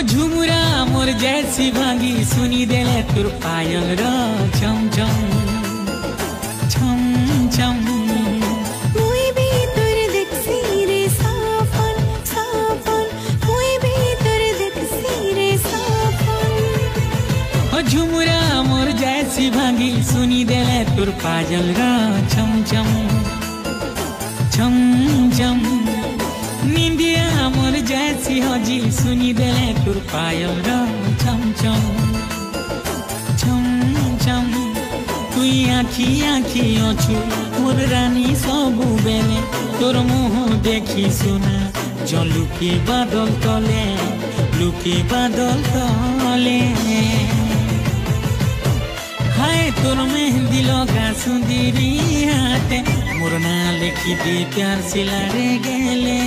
झुमुरा मोर जैसी भागी सुनी देले तुर पायल र छम छम छम छम मुई भी तुर देखसी रे साफन साफन मुई भी तुर देखसी रे साफन झुमुरा मोर जैसी भागी सुनी देले तुर पायल र छम छम छम छम निंदिया मोर जैसी हजी सुनी देले तुर पायल र छम छम छम छम तुई आखी आखी अछु मोर रानी सबु बेले तोर मुह देखी सुना जो लुकी बादल तले हाय तोर मेहंदी लगा सुंदरी हाथे मोर ना लिखी दे प्यार से लाड़े गेले